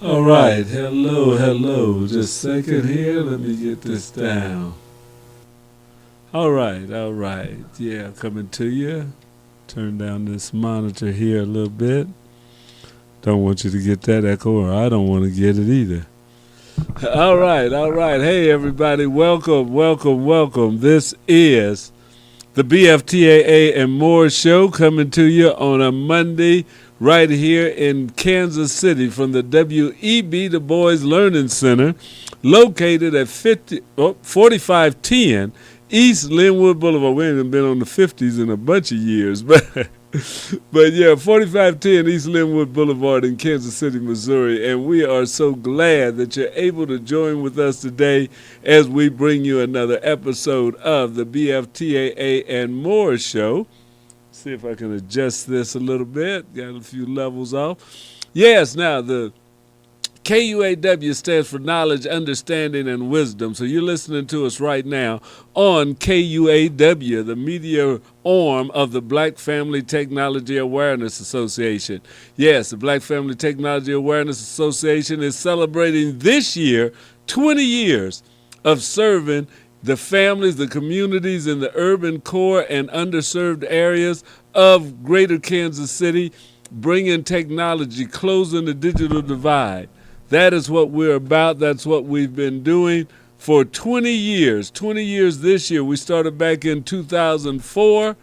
All right, hello. Just a second here. Let me get this down. All right. Yeah, coming to you. Turn down this monitor here a little bit. Don't want you to get that echo, or I don't want to get it either. All right. Hey, everybody, welcome. This is the BFTAA and More show coming to you on a Monday right here in Kansas City from the W.E.B. Du Bois Learning Center, located at 4510 East Linwood Boulevard. We ain't been on the 50s in a bunch of years, but yeah, 4510 East Linwood Boulevard in Kansas City, Missouri. And we are so glad that you're able to join with us today as we bring you another episode of the BFTAA and More show. See if I can adjust this a little bit. Got a few levels off. Yes, now the KUAW stands for Knowledge, Understanding, and Wisdom. So you're listening to us right now on KUAW, the media arm of the Black Family Technology Awareness Association. Yes, the Black Family Technology Awareness Association is celebrating this year 20 years of serving the families, the communities in the urban core and underserved areas of greater Kansas City, bringing technology, closing the digital divide. That is what we're about. That's what we've been doing for 20 years. 20 years this year. We started back in 2004,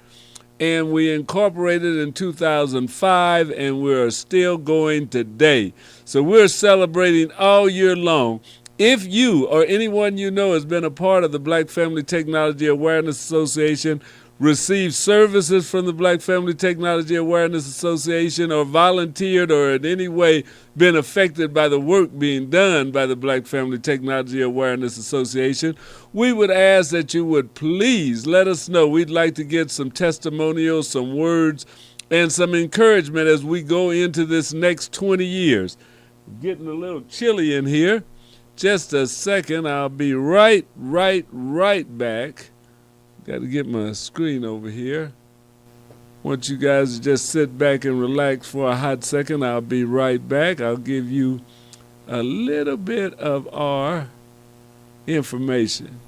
and we incorporated in 2005, and we're still going today. So we're celebrating all year long. If you or anyone you know has been a part of the Black Family Technology Awareness Association, received services from the Black Family Technology Awareness Association, or volunteered or in any way been affected by the work being done by the Black Family Technology Awareness Association, we would ask that you would please let us know. We'd like to get some testimonials, some words, and some encouragement as we go into this next 20 years. Getting a little chilly in here. Just a second, I'll be right back. Got to get my screen over here. Want you guys to just sit back and relax for a hot second. I'll be right back. I'll give you a little bit of our information.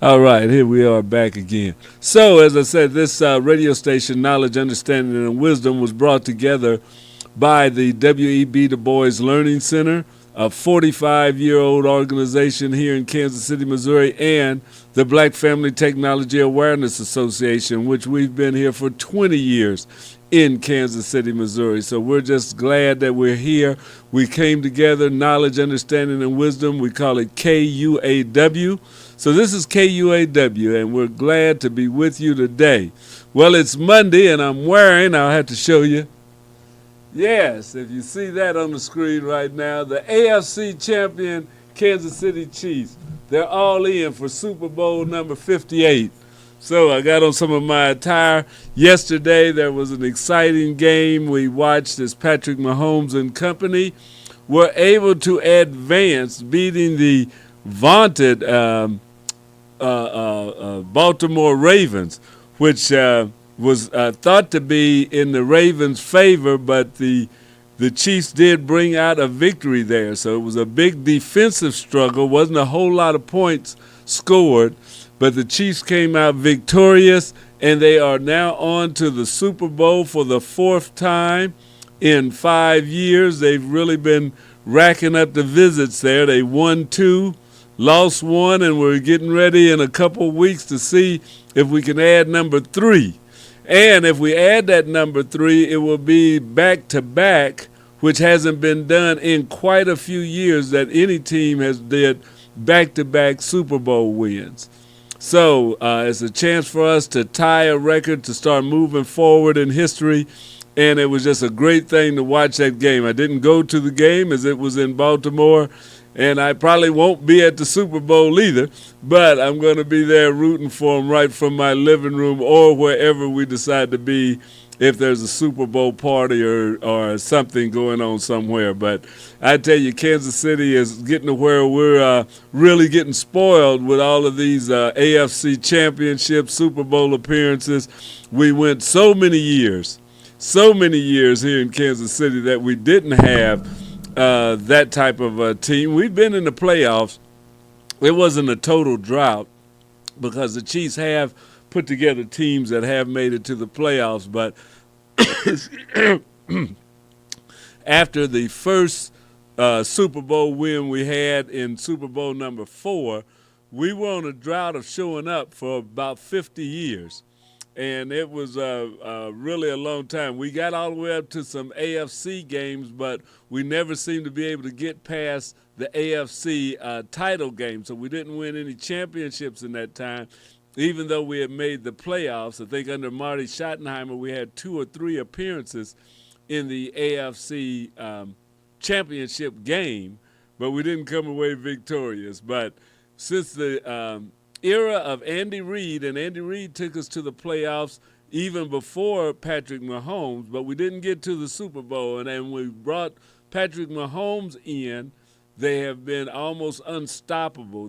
All right, here we are back again. So, as I said, this radio station, Knowledge, Understanding, and Wisdom, was brought together by the W.E.B. Du Bois Learning Center, a 45-year-old organization here in Kansas City, Missouri, and the Black Family Technology Awareness Association, which we've been here for 20 years in Kansas City, Missouri. So we're just glad that we're here. We came together, knowledge, understanding, and wisdom. We call it KUAW. So this is KUAW, and we're glad to be with you today. Well, it's Monday, and I'm wearing, I'll have to show you. Yes, if you see that on the screen right now, the AFC champion Kansas City Chiefs. They're all in for Super Bowl number 58. So I got on some of my attire. Yesterday there was an exciting game we watched as Patrick Mahomes and company were able to advance, beating the vaunted Baltimore Ravens, which was thought to be in the Ravens' favor, but the Chiefs did bring out a victory there. So it was a big defensive struggle. Wasn't a whole lot of points scored, but the Chiefs came out victorious, and they are now on to the Super Bowl for the fourth time in 5 years. They've really been racking up the visits there. They won 2, lost 1, and we're getting ready in a couple weeks to see if we can add number 3. And if we add that number 3, it will be back-to-back, which hasn't been done in quite a few years that any team has did back-to-back Super Bowl wins. So it's a chance for us to tie a record, to start moving forward in history, and it was just a great thing to watch that game. I didn't go to the game as it was in Baltimore, and I probably won't be at the Super Bowl either, but I'm going to be there rooting for them right from my living room or wherever we decide to be if there's a Super Bowl party or something going on somewhere. But I tell you, Kansas City is getting to where we're really getting spoiled with all of these AFC championships, Super Bowl appearances. We went so many years here in Kansas City that we didn't have that type of team. We've been in the playoffs. It wasn't a total drought because the Chiefs have put together teams that have made it to the playoffs, but after the first Super Bowl win we had in Super Bowl number 4, we were on a drought of showing up for about 50 years. And it was really a long time. We got all the way up to some AFC games, but we never seemed to be able to get past the AFC title game. So we didn't win any championships in that time, even though we had made the playoffs. I think under Marty Schottenheimer, we had 2 or 3 appearances in the AFC championship game, but we didn't come away victorious. But since the era of Andy Reid, and Andy Reid took us to the playoffs even before Patrick Mahomes, but we didn't get to the Super Bowl. And then we brought Patrick Mahomes in. They have been almost unstoppable.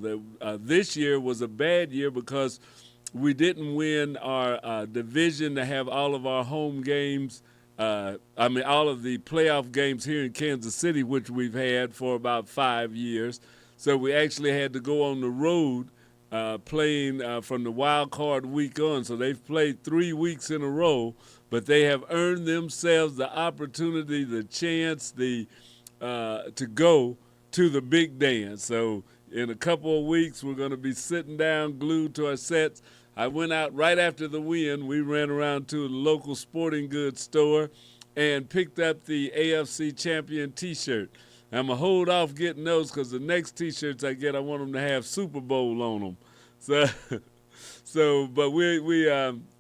This year was a bad year because we didn't win our division to have all of our home games, all of the playoff games here in Kansas City, which we've had for about 5 years. So we actually had to go on the road playing from the wild card week on. So they've played 3 weeks in a row, but they have earned themselves the opportunity, the chance, to go to the big dance. So in a couple of weeks, we're going to be sitting down, glued to our sets. I went out right after the win. We ran around to the local sporting goods store and picked up the AFC champion T-shirt. I'm going to hold off getting those because the next T-shirts I get, I want them to have Super Bowl on them. But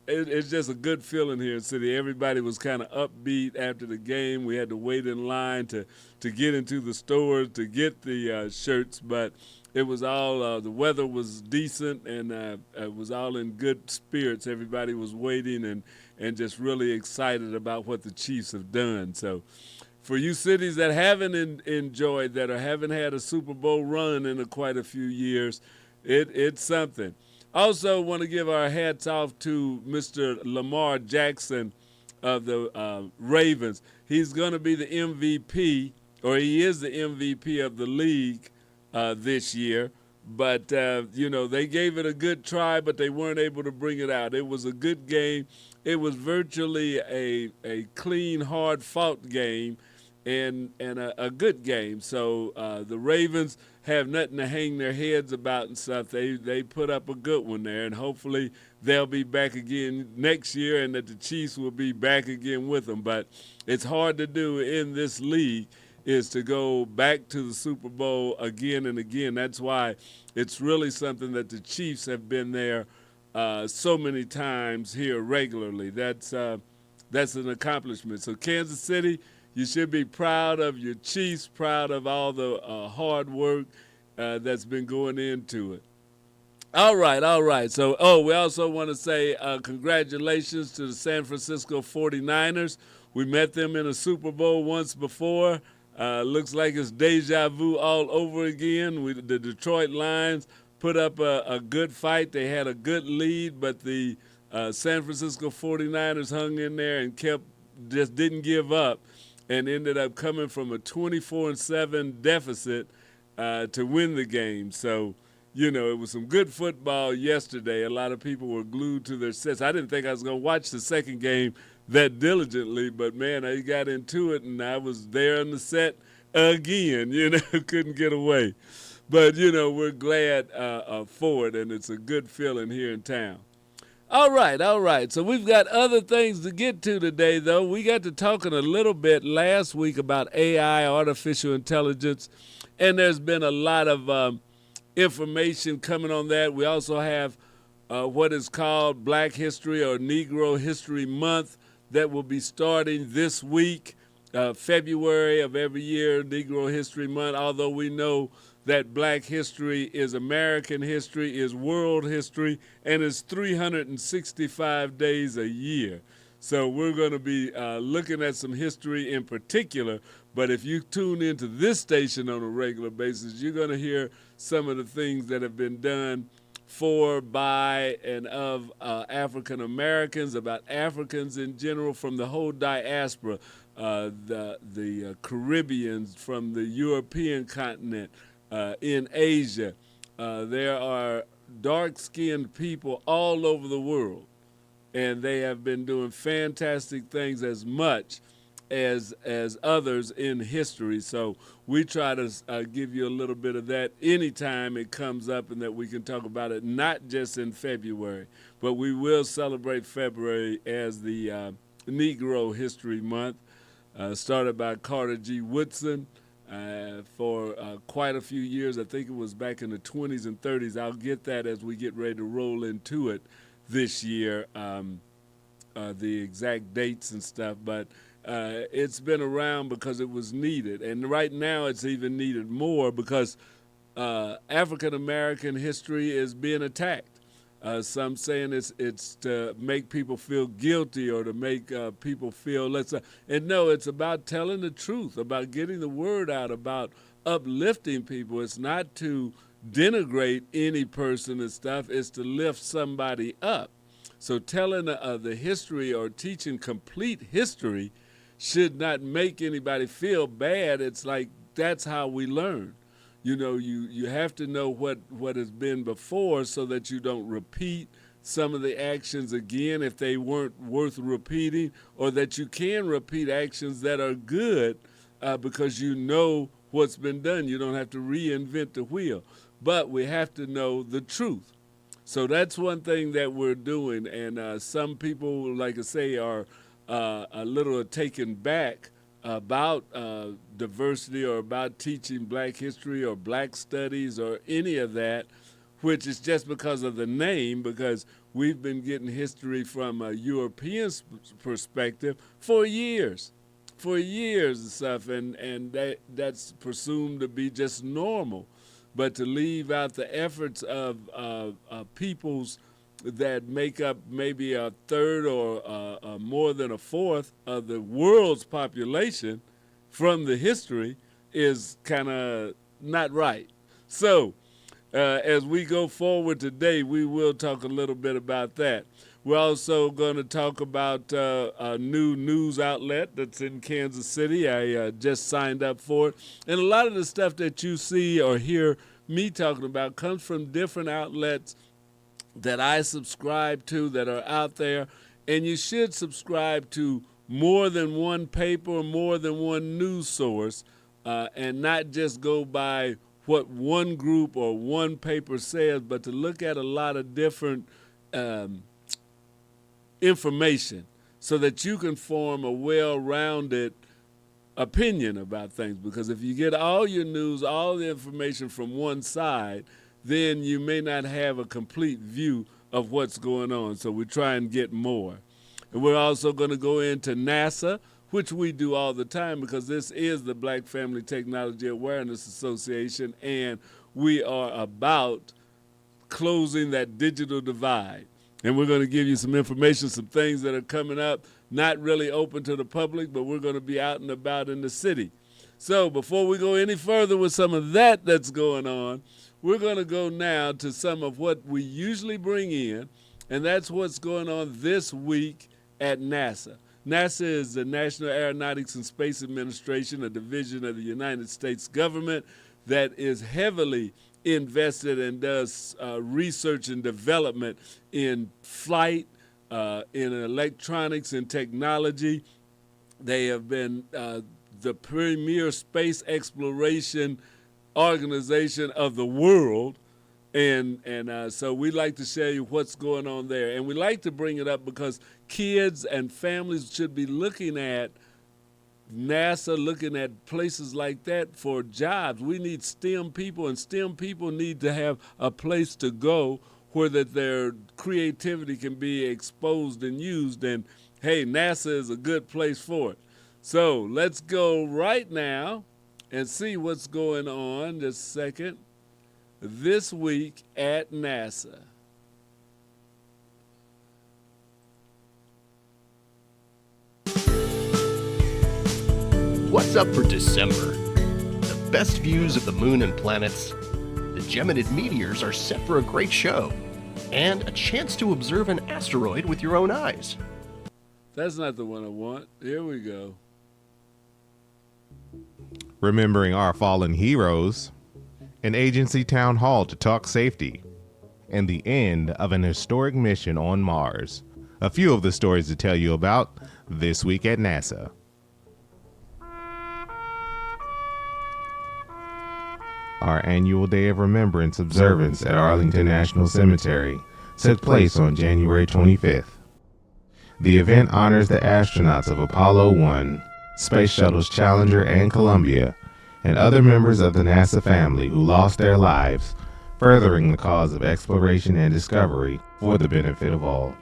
it's just a good feeling here in the city. Everybody was kind of upbeat after the game. We had to wait in line to get into the stores to get the shirts, but it was all the weather was decent, and it was all in good spirits. Everybody was waiting and just really excited about what the Chiefs have done. So for you cities that haven't enjoyed that or haven't had a Super Bowl run in quite a few years, it's something. Also want to give our hats off to Mr. Lamar Jackson of the Ravens. He's going to be the MVP, or he is the MVP of the league this year. But, they gave it a good try, but they weren't able to bring it out. It was a good game. It was virtually a clean, hard-fought game. and a good game. So the Ravens have nothing to hang their heads about and stuff. They put up a good one there, and hopefully they'll be back again next year, and that the Chiefs will be back again with them. But it's hard to do in this league, is to go back to the Super Bowl again and again. That's why it's really something that the Chiefs have been there so many times here regularly. That's an accomplishment. So Kansas City, you should be proud of your Chiefs, proud of all the hard work that's been going into it. All right. So, we also want to say congratulations to the San Francisco 49ers. We met them in a Super Bowl once before. Looks like it's deja vu all over again. The Detroit Lions put up a good fight. They had a good lead, but the San Francisco 49ers hung in there and just didn't give up, and ended up coming from a 24-7 deficit to win the game. So, it was some good football yesterday. A lot of people were glued to their sets. I didn't think I was going to watch the second game that diligently, but man, I got into it and I was there on the set again, couldn't get away. But, we're glad for it, and it's a good feeling here in town. All right. So we've got other things to get to today, though. We got to talking a little bit last week about AI, artificial intelligence, and there's been a lot of information coming on that. We also have what is called Black History or Negro History Month that will be starting this week, February of every year, Negro History Month, although we know that Black history is American history, is world history, and is 365 days a year. So we're going to be looking at some history in particular, but if you tune into this station on a regular basis, you're going to hear some of the things that have been done for, by, and of African Americans, about Africans in general, from the whole diaspora, the Caribbeans, from the European continent, in Asia. There are dark-skinned people all over the world, and they have been doing fantastic things as much as others in history. So we try to give you a little bit of that anytime it comes up, and that we can talk about it not just in February, but we will celebrate February as the Negro History Month, started by Carter G. Woodson for quite a few years. I think it was back in the 20s and 30s. I'll get that as we get ready to roll into it this year, the exact dates and stuff, but it's been around because it was needed, and right now it's even needed more because African American history is being attacked. Some saying it's to make people feel guilty or to make people feel less. And no, it's about telling the truth, about getting the word out, about uplifting people. It's not to denigrate any person and stuff. It's to lift somebody up. So telling the history or teaching complete history should not make anybody feel bad. It's like that's how we learn. You have to know what has been before so that you don't repeat some of the actions again if they weren't worth repeating, or that you can repeat actions that are good because you know what's been done. You don't have to reinvent the wheel. But we have to know the truth. So that's one thing that we're doing, and some people, like I say, are a little taken back about diversity or about teaching black history or black studies or any of that, which is just because of the name, because we've been getting history from a European perspective for years and stuff, and that's presumed to be just normal. But to leave out the efforts of peoples that make up maybe a third or more than a fourth of the world's population from the history is kind of not right. So as we go forward today, we will talk a little bit about that. We're also going to talk about a new news outlet that's in Kansas City. I just signed up for it. And a lot of the stuff that you see or hear me talking about comes from different outlets that I subscribe to that are out there. And you should subscribe to more than one paper, more than one news source, and not just go by what one group or one paper says, but to look at a lot of different information so that you can form a well-rounded opinion about things. Because if you get all your news, all the information from one side, then you may not have a complete view of what's going on. So we try and get more. And we're also going to go into NASA, which we do all the time because this is the Black Family Technology Awareness Association, and we are about closing that digital divide. And we're going to give you some information, some things that are coming up, not really open to the public, but we're going to be out and about in the city. So before we go any further with some of that that's going on, we're going to go now to some of what we usually bring in, and that's what's going on this week at NASA. NASA is the National Aeronautics and Space Administration, a division of the United States government that is heavily invested and does research and development in flight, in electronics and technology. They have been the premier space exploration organization of the world. And so we like to show you what's going on there. And we like to bring it up because kids and families should be looking at NASA, looking at places like that for jobs. We need STEM people, and STEM people need to have a place to go where that their creativity can be exposed and used. And hey, NASA is a good place for it. So let's go right now and see what's going on this second this week at NASA. What's up for December? The best views of the moon and planets, the Geminid meteors are set for a great show, and a chance to observe an asteroid with your own eyes. That's not the one I want. Here we go. Remembering our fallen heroes, an agency town hall to talk safety, and the end of an historic mission on Mars. A few of the stories to tell you about this week at NASA. Our annual Day of Remembrance observance at Arlington National Cemetery took place on January 25th. The event honors the astronauts of Apollo 1, Space Shuttles Challenger and Columbia, and other members of the NASA family who lost their lives, furthering the cause of exploration and discovery for the benefit of all.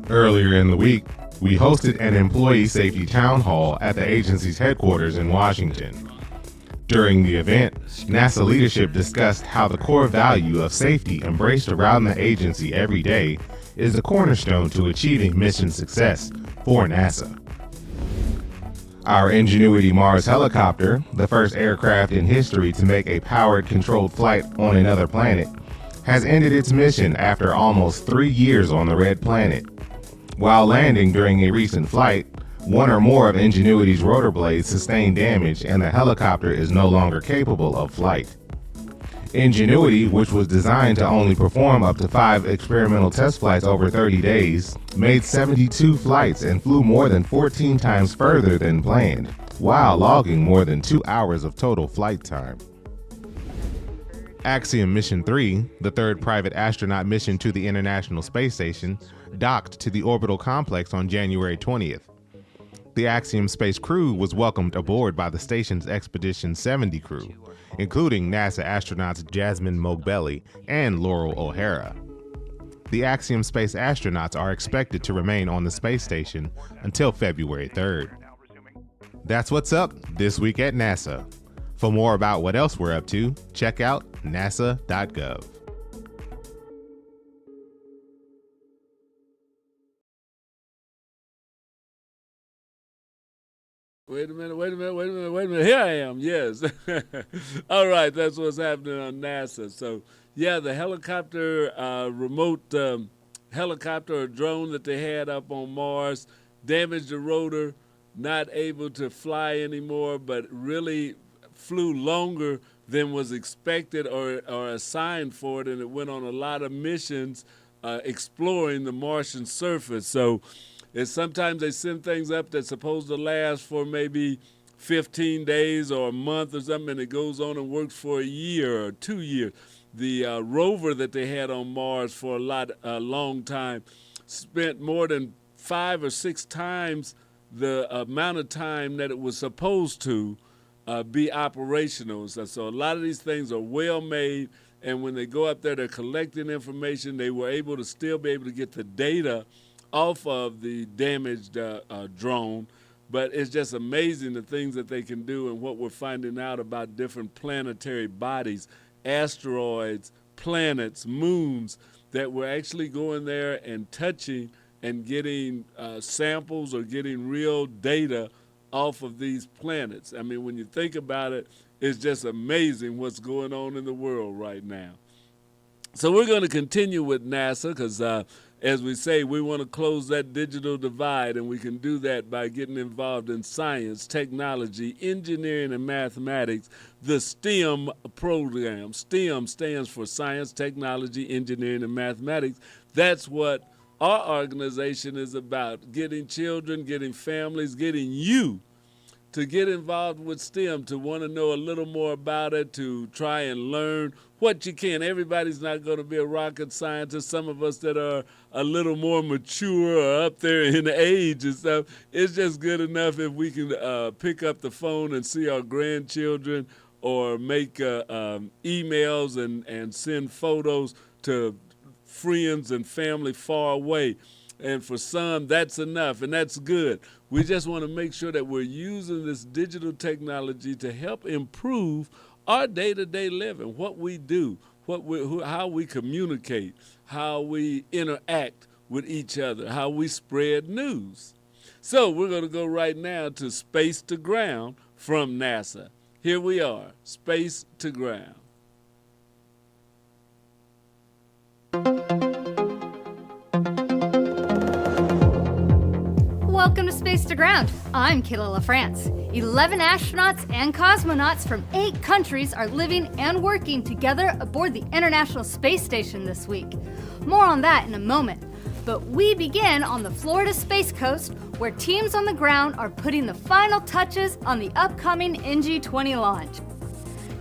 Earlier in the week, we hosted an employee safety town hall at the agency's headquarters in Washington. During the event, NASA leadership discussed how the core value of safety embraced around the agency every day is the cornerstone to achieving mission success for NASA. Our Ingenuity Mars helicopter, the first aircraft in history to make a powered controlled flight on another planet, has ended its mission after almost 3 years on the red planet. While landing during a recent flight, one or more of Ingenuity's rotor blades sustained damage and the helicopter is no longer capable of flight. Ingenuity, which was designed to only perform up to 5 experimental test flights over 30 days, made 72 flights and flew more than 14 times further than planned, while logging more than 2 hours of total flight time. Axiom Mission 3, the third private astronaut mission to the International Space Station, docked to the orbital complex on January 20th. The Axiom space crew was welcomed aboard by the station's Expedition 70 crew, including NASA astronauts Jasmine Mogbelli and Laurel O'Hara. The Axiom space astronauts are expected to remain on the space station until February 3rd. That's what's up this week at NASA. For more about what else we're up to, check out nasa.gov. Wait a minute. Here I am, yes. All right, that's what's happening on NASA. So, yeah, the helicopter, remote helicopter or drone that they had up on Mars damaged the rotor, not able to fly anymore, but really flew longer than was expected or assigned for it, and it went on a lot of missions exploring the Martian surface. So sometimes they send things up that's supposed to last for maybe 15 days or a month or something, and it goes on and works for a year or 2 years. The rover that they had on Mars for a long time spent more than 5 or 6 times the amount of time that it was supposed to be operational. So a lot of these things are well made, and when they go up there, they're collecting information. They were able to still be able to get the data off of the damaged drone. But it's just amazing the things that they can do and what we're finding out about different planetary bodies, asteroids, planets, moons, that we're actually going there and touching and getting samples or getting real data off of these planets. I mean, when you think about it, it's just amazing what's going on in the world right now. So we're going to continue with NASA because, as we say, we want to close that digital divide, and we can do that by getting involved in science, technology, engineering, and mathematics, the STEM program. STEM stands for science, technology, engineering, and mathematics. That's what our organization is about, getting children, getting families, getting you to get involved with STEM, to want to know a little more about it, to try and learn what you can. Everybody's not going to be a rocket scientist. Some of us that are a little more mature or up there in age and stuff, it's just good enough if we can pick up the phone and see our grandchildren, or make emails and send photos to friends and family far away. And for some, that's enough, and that's good. We just want to make sure that we're using this digital technology to help improve our day-to-day living, what we do, how we communicate, how we interact with each other, how we spread news. So we're going to go right now to Space to Ground from NASA. Here we are, Space to Ground. Welcome to Space to Ground. I'm Kayla LaFrance. 11 astronauts and cosmonauts from 8 countries are living and working together aboard the International Space Station this week. More on that in a moment. But we begin on the Florida Space Coast, where teams on the ground are putting the final touches on the upcoming NG-20 launch.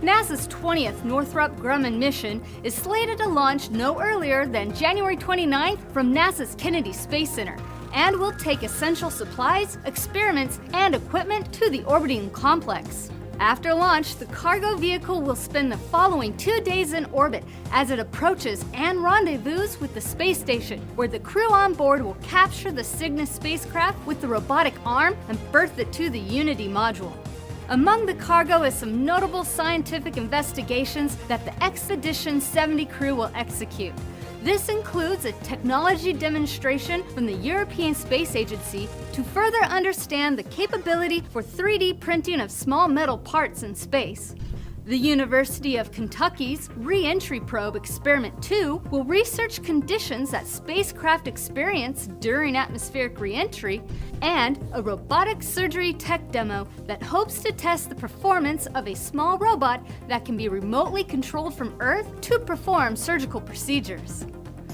NASA's 20th Northrop Grumman mission is slated to launch no earlier than January 29th from NASA's Kennedy Space Center, and will take essential supplies, experiments, and equipment to the orbiting complex. After launch, the cargo vehicle will spend the following 2 days in orbit as it approaches and rendezvous with the space station, where the crew on board will capture the Cygnus spacecraft with the robotic arm and berth it to the Unity module. Among the cargo is some notable scientific investigations that the Expedition 70 crew will execute. This includes a technology demonstration from the European Space Agency to further understand the capability for 3D printing of small metal parts in space. The University of Kentucky's Re-entry Probe Experiment 2 will research conditions that spacecraft experience during atmospheric re-entry, and a robotic surgery tech demo that hopes to test the performance of a small robot that can be remotely controlled from Earth to perform surgical procedures.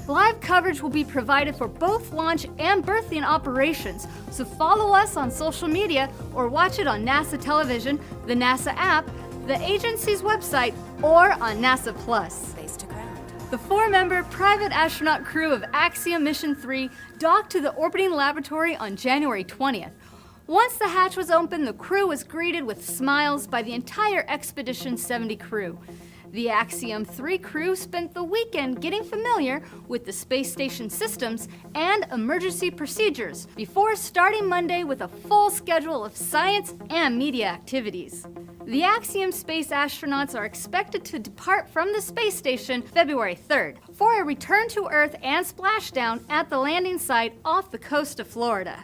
Live coverage will be provided for both launch and berthing operations, so follow us on social media or watch it on NASA television, the NASA app, the agency's website, or on NASA Plus. Space to Ground. The 4-member private astronaut crew of Axiom Mission 3 docked to the orbiting laboratory on January 20th. Once the hatch was open, the crew was greeted with smiles by the entire Expedition 70 crew. The Axiom 3 crew spent the weekend getting familiar with the space station systems and emergency procedures before starting Monday with a full schedule of science and media activities. The Axiom space astronauts are expected to depart from the space station February 3rd for a return to Earth and splashdown at the landing site off the coast of Florida.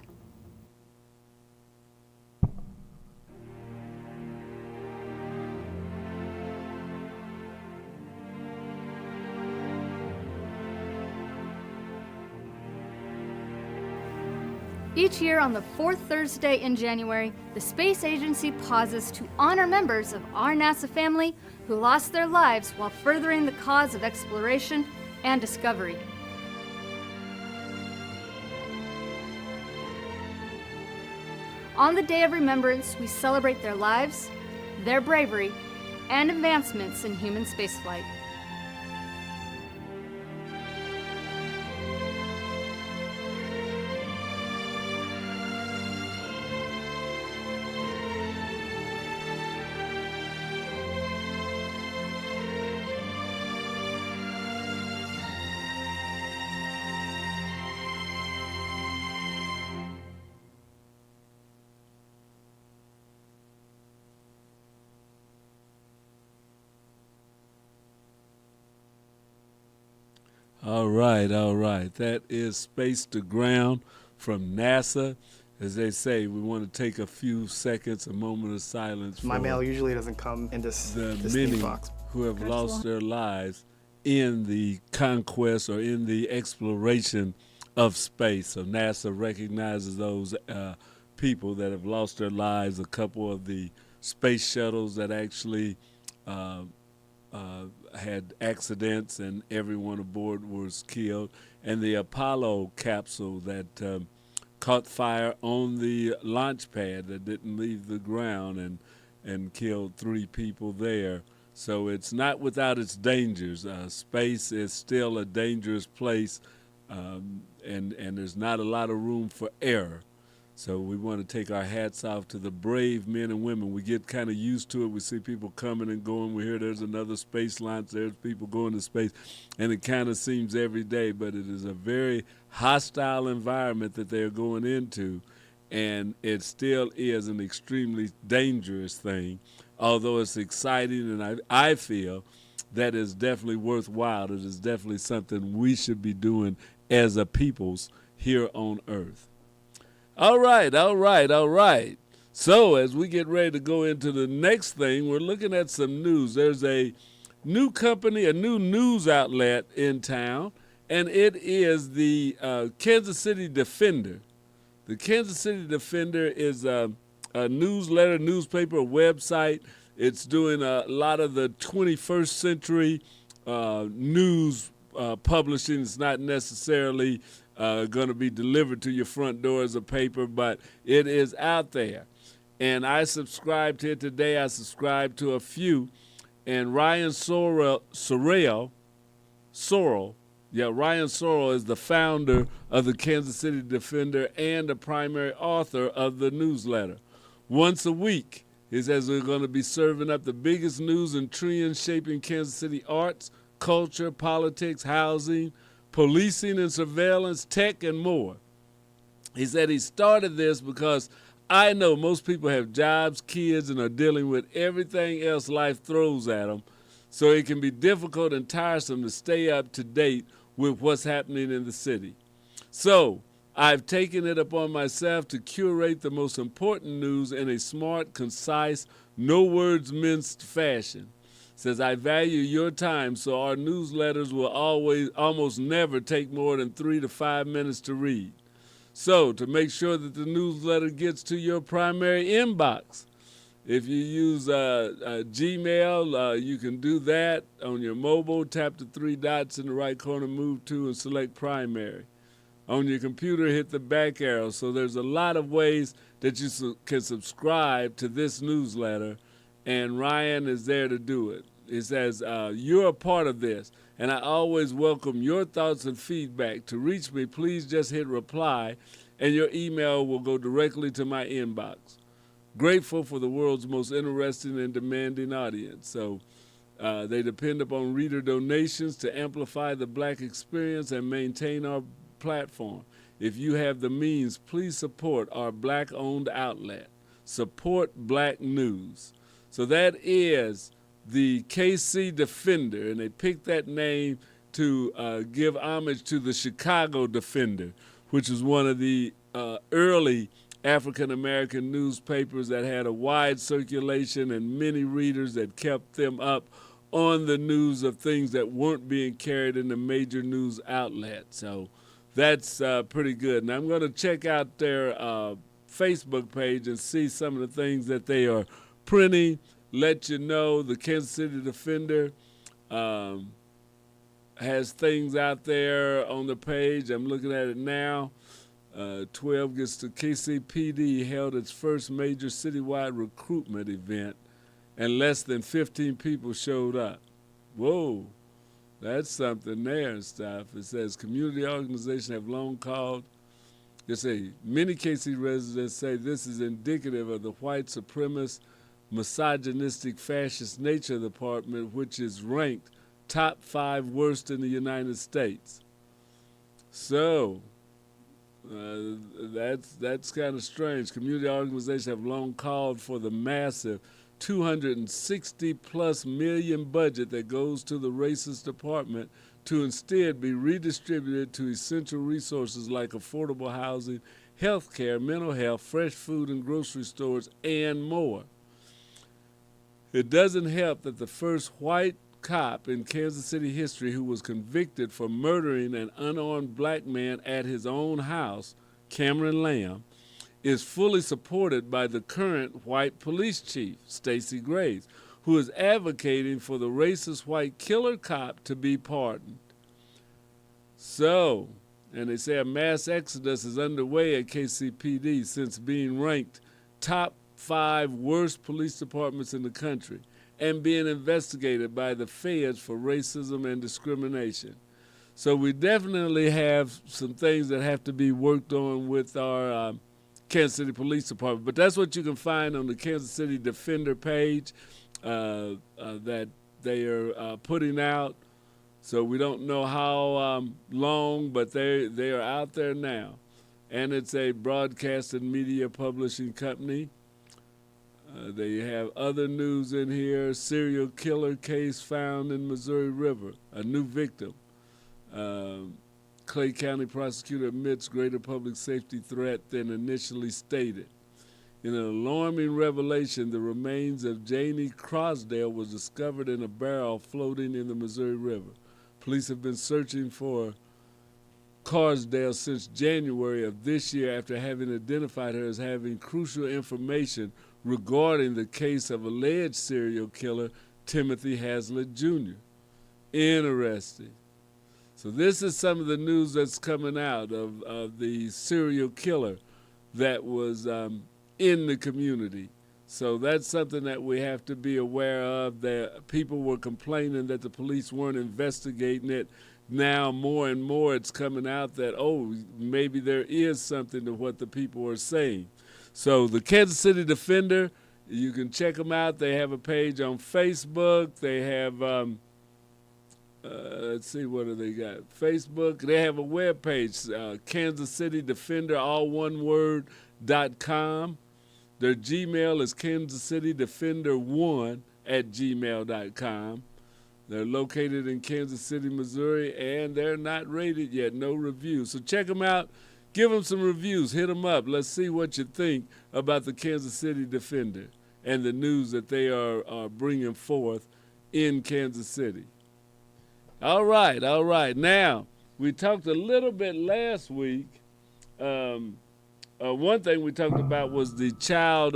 Each year on the 4th Thursday in January, the Space Agency pauses to honor members of our NASA family who lost their lives while furthering the cause of exploration and discovery. On the Day of Remembrance, we celebrate their lives, their bravery, and advancements in human spaceflight. All right, all right. That is Space to Ground from NASA. As they say, we want to take a few seconds, a moment of silence My for mail usually doesn't come in this many neat box. who have lost their lives in the conquest or in the exploration of space. So NASA recognizes those people that have lost their lives. A couple of the space shuttles that actually had accidents and everyone aboard was killed, and the Apollo capsule that caught fire on the launch pad that didn't leave the ground and killed 3 people there. So it's not without its dangers. Space is still a dangerous place, and there's not a lot of room for error. So we want to take our hats off to the brave men and women. We get kind of used to it. We see people coming and going. We hear there's another space launch. There's people going to space. And it kind of seems every day, but it is a very hostile environment that they're going into. And it still is an extremely dangerous thing, although it's exciting, and I feel that is definitely worthwhile. It is definitely something we should be doing as a peoples here on Earth. All right, all right, all right. So as we get ready to go into the next thing, we're looking at some news. There's a new company, a new news outlet in town, and it is the Kansas City Defender. The Kansas City Defender is a newsletter, newspaper, website. It's doing a lot of the 21st century news publishing. It's not necessarily going to be delivered to your front door as a paper, but it is out there. And I subscribed to it today. I subscribed to a few. And Ryan Sorrell is the founder of the Kansas City Defender and the primary author of the newsletter. Once a week, he says we're going to be serving up the biggest news and trends shaping Kansas City arts, culture, politics, housing, policing and surveillance, tech, and more. He said he started this because I know most people have jobs, kids, and are dealing with everything else life throws at them, so it can be difficult and tiresome to stay up to date with what's happening in the city. So I've taken it upon myself to curate the most important news in a smart, concise, no words minced fashion. Says, I value your time, so our newsletters will almost never take more than 3 to 5 minutes to read. So to make sure that the newsletter gets to your primary inbox, if you use Gmail, you can do that on your mobile. Tap the 3 dots in the right corner, move to, and select primary. On your computer, hit the back arrow. So there's a lot of ways that you can subscribe to this newsletter, and Ryan is there to do it. It says, you're a part of this, and I always welcome your thoughts and feedback. To reach me, please just hit reply, and your email will go directly to my inbox. Grateful for the world's most interesting and demanding audience. So they depend upon reader donations to amplify the Black experience and maintain our platform. If you have the means, please support our Black-owned outlet. Support Black news. So that is the KC Defender, and they picked that name to give homage to the Chicago Defender, which was one of the early African-American newspapers that had a wide circulation and many readers that kept them up on the news of things that weren't being carried in the major news outlets. So that's pretty good. And I'm going to check out their Facebook page and see some of the things that they are printing. Let you know the Kansas City Defender has things out there on the page. I'm looking at it now. 12 gets to KCPD held its first major citywide recruitment event, and less than 15 people showed up. Whoa, that's something there and stuff. It says community organizations have long called. They say many KC residents say this is indicative of the white supremacist, misogynistic, fascist nature of the department, which is ranked top 5 worst in the United States. So that's kind of strange. Community organizations have long called for the massive 260 plus million budget that goes to the racist department to instead be redistributed to essential resources like affordable housing, health care, mental health, fresh food and grocery stores, and more. It doesn't help that the first white cop in Kansas City history who was convicted for murdering an unarmed black man at his own house, Cameron Lamb, is fully supported by the current white police chief, Stacey Graves, who is advocating for the racist white killer cop to be pardoned. So, and they say a mass exodus is underway at KCPD since being ranked top 5 worst police departments in the country and being investigated by the feds for racism and discrimination. So we definitely have some things that have to be worked on with our Kansas City Police Department. But that's what you can find on the Kansas City Defender page that they are putting out. So we don't know how long, but they are out there now. And it's a broadcast and media publishing company. They have other news in here. Serial killer case found in Missouri River. A new victim. Clay County prosecutor admits greater public safety threat than initially stated. In an alarming revelation, the remains of Janie Crosdale was discovered in a barrel floating in the Missouri River. Police have been searching for Carsdale since January of this year after having identified her as having crucial information regarding the case of alleged serial killer Timothy Hazlitt Jr. Interesting. So this is some of the news that's coming out of the serial killer that was in the community. So that's something that we have to be aware of, that people were complaining that the police weren't investigating it. Now more and more it's coming out that, oh, maybe there is something to what the people are saying. So the Kansas City Defender, you can check them out. They have a page on Facebook. They have, let's see, what do they got? Facebook. They have a web page, Kansas City Defender, all one word, .com. Their Gmail is kansascitydefender1@gmail.com. They're located in Kansas City, Missouri, and they're not rated yet, no reviews. So check them out. Give them some reviews. Hit them up. Let's see what you think about the Kansas City Defender and the news that they are bringing forth in Kansas City. All right. Now, we talked a little bit last week. One thing we talked about was the child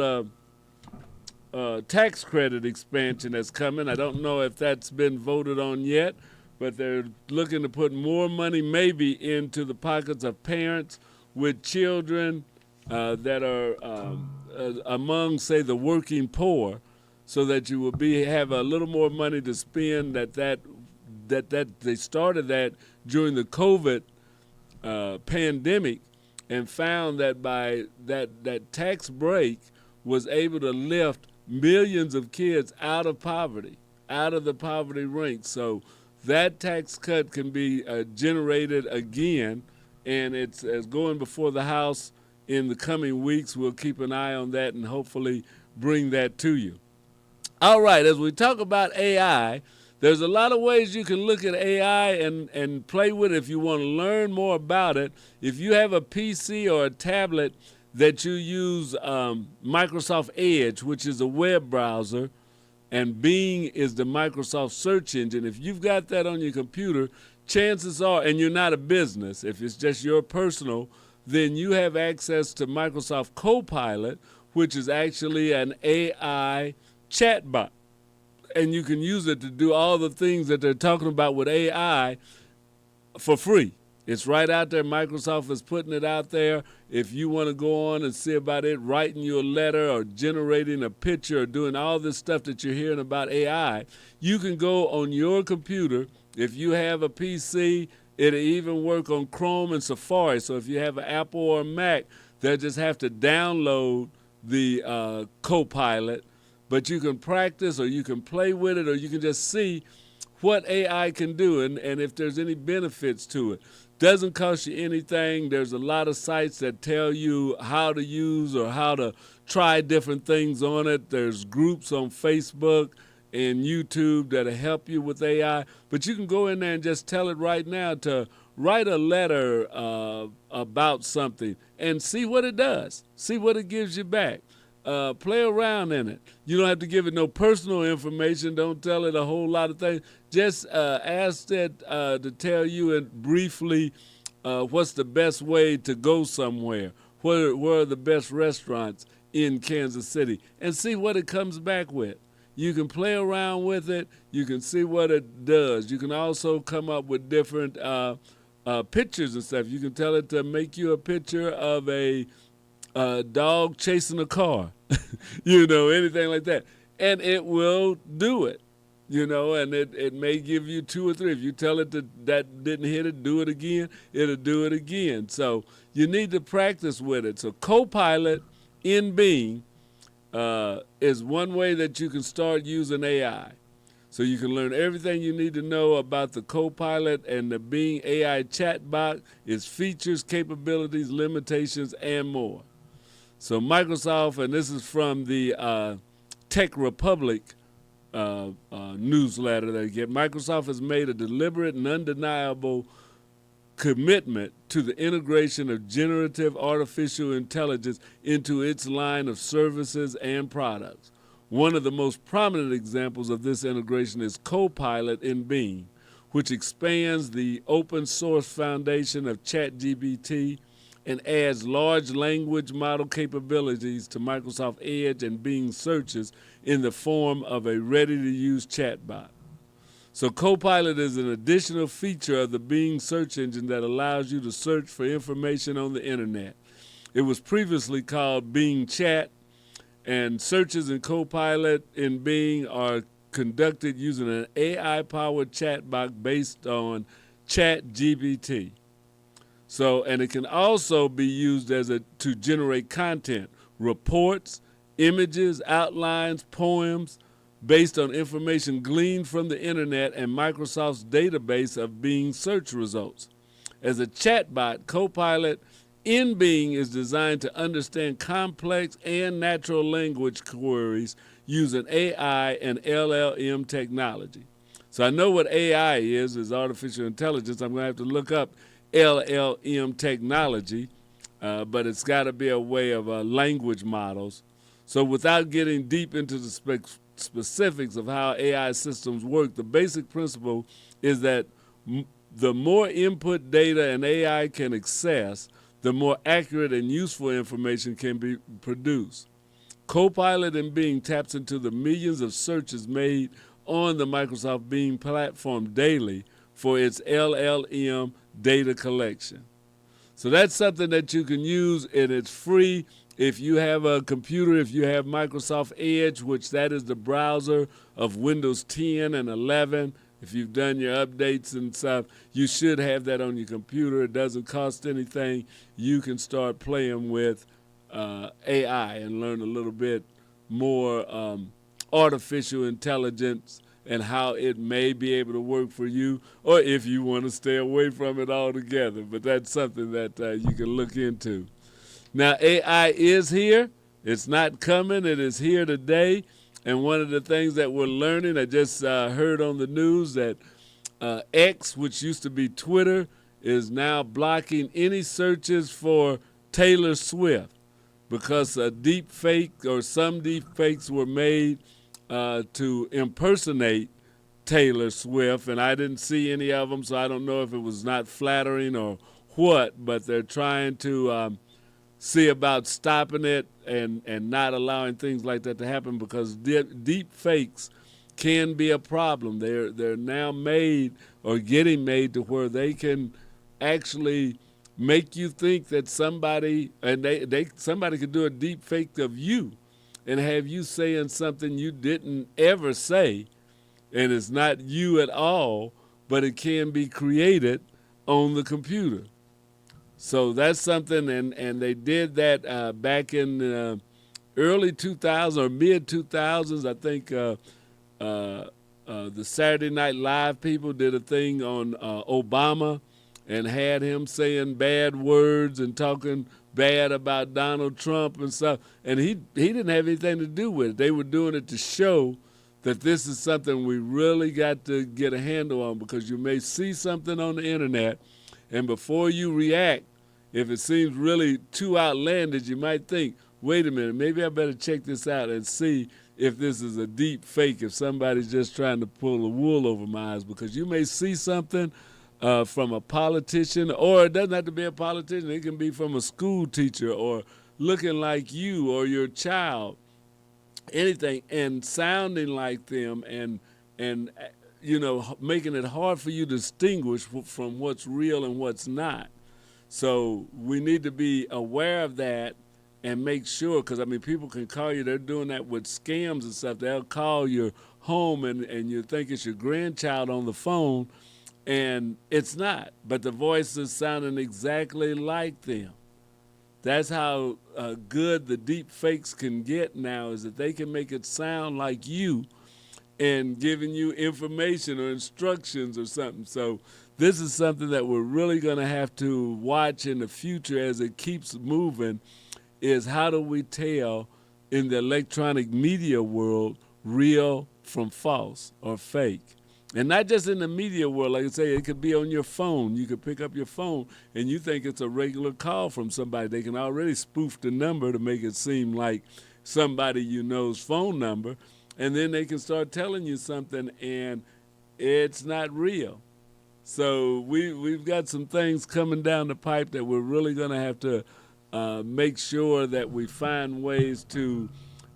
tax credit expansion that's coming. I don't know if that's been voted on yet, but they're looking to put more money maybe into the pockets of parents with children that are among, say, the working poor, so that you will have a little more money to spend. That they started that during the COVID pandemic, and found that by that tax break was able to lift millions of kids out of poverty, out of the poverty ranks. So that tax cut can be generated again, and it's going before the House in the coming weeks. We'll keep an eye on that and hopefully bring that to you. All right, as we talk about AI, there's a lot of ways you can look at AI and play with it if you want to learn more about it. If you have a PC or a tablet that you use Microsoft Edge, which is a web browser, and Bing is the Microsoft search engine. If you've got that on your computer, chances are, and you're not a business, if it's just your personal, then you have access to Microsoft Copilot, which is actually an AI chatbot. And you can use it to do all the things that they're talking about with AI for free. It's right out there. Microsoft is putting it out there. If you want to go on and see about it, writing you a letter or generating a picture or doing all this stuff that you're hearing about AI, you can go on your computer. If you have a PC, it'll even work on Chrome and Safari. So if you have an Apple or a Mac, they'll just have to download the Copilot. But you can practice, or you can play with it, or you can just see what AI can do and if there's any benefits to it. Doesn't cost you anything. There's a lot of sites that tell you how to use or how to try different things on it. There's groups on Facebook and YouTube that'll help you with AI. But you can go in there and just tell it right now to write a letter about something and see what it does. See what it gives you back. Play around in it. You don't have to give it no personal information. Don't tell it a whole lot of things. Just ask it to tell you briefly what's the best way to go somewhere. Where are the best restaurants in Kansas City? And see what it comes back with. You can play around with it. You can see what it does. You can also come up with different pictures and stuff. You can tell it to make you a picture of a dog chasing a car, anything like that. And it will do it, and it may give you 2 or 3. If you tell it that didn't hit it, do it again, it'll do it again. So you need to practice with it. So Copilot in Bing is one way that you can start using AI. So you can learn everything you need to know about the Copilot and the Bing AI chatbot, its features, capabilities, limitations, and more. So Microsoft, and this is from the Tech Republic newsletter that I get, Microsoft has made a deliberate and undeniable commitment to the integration of generative artificial intelligence into its line of services and products. One of the most prominent examples of this integration is Copilot in Bing, which expands the open source foundation of ChatGPT and adds large language model capabilities to Microsoft Edge and Bing searches in the form of a ready-to-use chatbot. So Copilot is an additional feature of the Bing search engine that allows you to search for information on the internet. It was previously called Bing Chat, and searches in Copilot in Bing are conducted using an AI-powered chatbot based on ChatGPT. So, and it can also be used to generate content, reports, images, outlines, poems, based on information gleaned from the internet and Microsoft's database of Bing search results. As a chatbot, Copilot in Bing is designed to understand complex and natural language queries using AI and LLM technology. So I know what AI is artificial intelligence. I'm going to have to look up LLM technology, but it's got to be a way of language models. So without getting deep into the specifics of how AI systems work, the basic principle is that the more input data an AI can access, the more accurate and useful information can be produced. Copilot in Bing taps into the millions of searches made on the Microsoft Bing platform daily for its LLM data collection. So that's something that you can use, and it's free. If you have a computer, if you have Microsoft Edge, which that is the browser of Windows 10 and 11, if you've done your updates and stuff, you should have that on your computer. It doesn't cost anything. You can start playing with AI and learn a little bit more artificial intelligence and how it may be able to work for you, or if you want to stay away from it altogether. But that's something that you can look into. Now, AI is here. It's not coming. It is here today. And one of the things that we're learning, I just heard on the news that X, which used to be Twitter, is now blocking any searches for Taylor Swift because a deep fake or some deep fakes were made to impersonate Taylor Swift, and I didn't see any of them, so I don't know if it was not flattering or what, but they're trying to see about stopping it and not allowing things like that to happen, because deep fakes can be a problem. They're now made or getting made to where they can actually make you think that somebody, and somebody could do a deep fake of you and have you saying something you didn't ever say, and it's not you at all, but it can be created on the computer. So that's something, and they did that back in early 2000s or mid 2000s. I think the Saturday Night Live people did a thing on Obama and had him saying bad words and talking bad about Donald Trump and stuff. And he didn't have anything to do with it. They were doing it to show that this is something we really got to get a handle on, because you may see something on the internet, and before you react, if it seems really too outlandish, you might think, wait a minute, maybe I better check this out and see if this is a deep fake, if somebody's just trying to pull the wool over my eyes, because you may see something from a politician, or it doesn't have to be a politician. It can be from a school teacher or looking like you or your child, anything, and sounding like them, and making it hard for you to distinguish from what's real and what's not. So we need to be aware of that and make sure, because, I mean, people can call you. They're doing that with scams and stuff. They'll call your home, and you think it's your grandchild on the phone, and it's not. But the voice is sounding exactly like them. That's how good the deep fakes can get now, is that they can make it sound like you and giving you information or instructions or something. So this is something that we're really going to have to watch in the future as it keeps moving, is how do we tell in the electronic media world real from false or fake? And not just in the media world. Like I say, it could be on your phone. You could pick up your phone and you think it's a regular call from somebody. They can already spoof the number to make it seem like somebody you know's phone number, and then they can start telling you something and it's not real. So we've got some things coming down the pipe that we're really going to have to make sure that we find ways to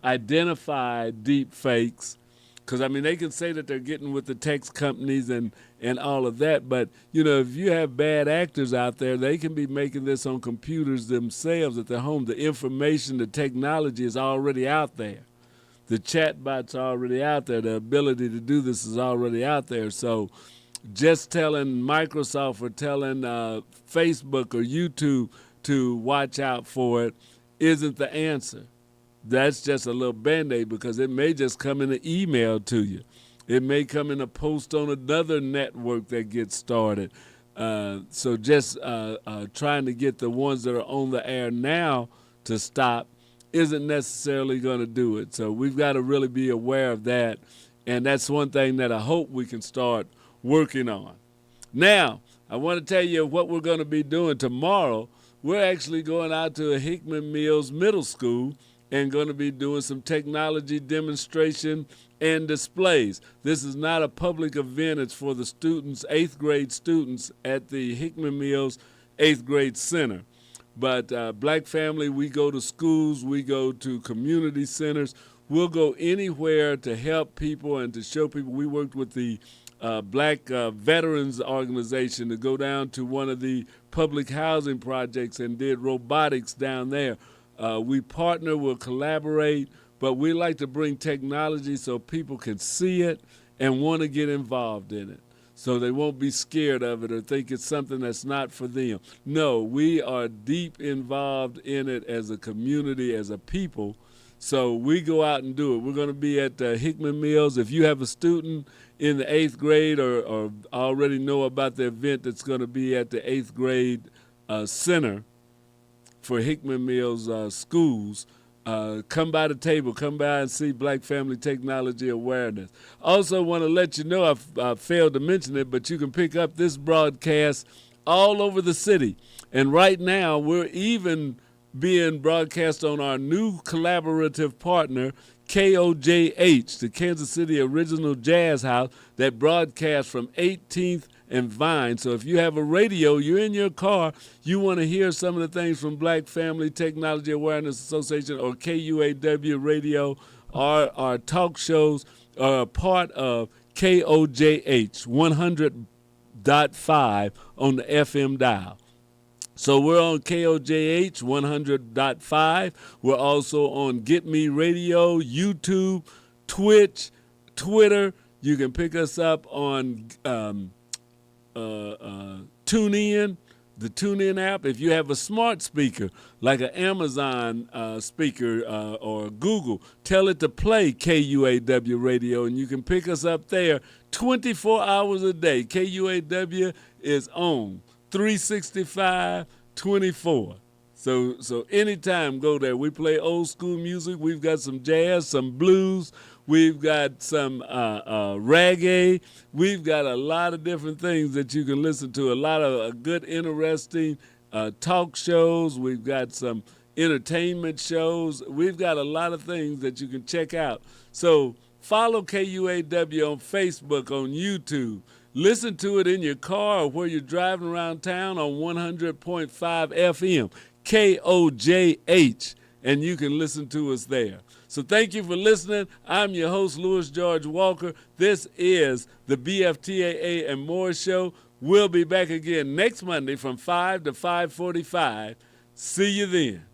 identify deep fakes. Because, I mean, they can say that they're getting with the text companies and all of that, but, if you have bad actors out there, they can be making this on computers themselves at their home. The information, the technology is already out there. The chat bots are already out there. The ability to do this is already out there. So just telling Microsoft or telling Facebook or YouTube to watch out for it isn't the answer. That's just a little Band-Aid, because it may just come in an email to you. It may come in a post on another network that gets started. So just trying to get the ones that are on the air now to stop isn't necessarily going to do it. So we've got to really be aware of that. And that's one thing that I hope we can start working on. Now, I want to tell you what we're going to be doing tomorrow. We're actually going out to a Hickman Mills Middle School and going to be doing some technology demonstration and displays. This is not a public event. It's for the students, 8th grade students at the Hickman Mills 8th grade center. But Black Family, we go to schools, we go to community centers. We'll go anywhere to help people and to show people. We worked with the Black Veterans Organization to go down to one of the public housing projects and did robotics down there. We partner, we'll collaborate, but we like to bring technology so people can see it and want to get involved in it, so they won't be scared of it or think it's something that's not for them. No, we are deep involved in it as a community, as a people, so we go out and do it. We're going to be at Hickman Mills. If you have a student in the 8th grade or already know about the event that's going to be at the 8th grade center for Hickman Mills schools, come by the table, come by and see Black Family Technology Awareness. Also want to let you know, I failed to mention it, but you can pick up this broadcast all over the city. And right now, we're even being broadcast on our new collaborative partner, KOJH, the Kansas City Original Jazz House, that broadcasts from 18th and Vine. So if you have a radio, you're in your car, you want to hear some of the things from Black Family Technology Awareness Association or KUAW Radio, our talk shows are a part of KOJH 100.1 100.5 on the FM dial. So we're on KOJH 100.5. We're also on Get Me Radio, YouTube, Twitch, Twitter. You can pick us up on TuneIn, the TuneIn app. If you have a smart speaker, like an Amazon speaker or Google, tell it to play KUAW radio, and you can pick us up there 24 hours a day. KUAW is on 365-24. So anytime, go there. We play old school music. We've got some jazz, some blues. We've got some reggae. We've got a lot of different things that you can listen to. A lot of good, interesting talk shows. We've got some entertainment shows. We've got a lot of things that you can check out. So follow KUAW on Facebook, on YouTube. Listen to it in your car or where you're driving around town on 100.5 FM, KOJH, and you can listen to us there. So thank you for listening. I'm your host, Louis George Walker. This is the BFTAA and More Show. We'll be back again next Monday from 5 to 5:45. See you then.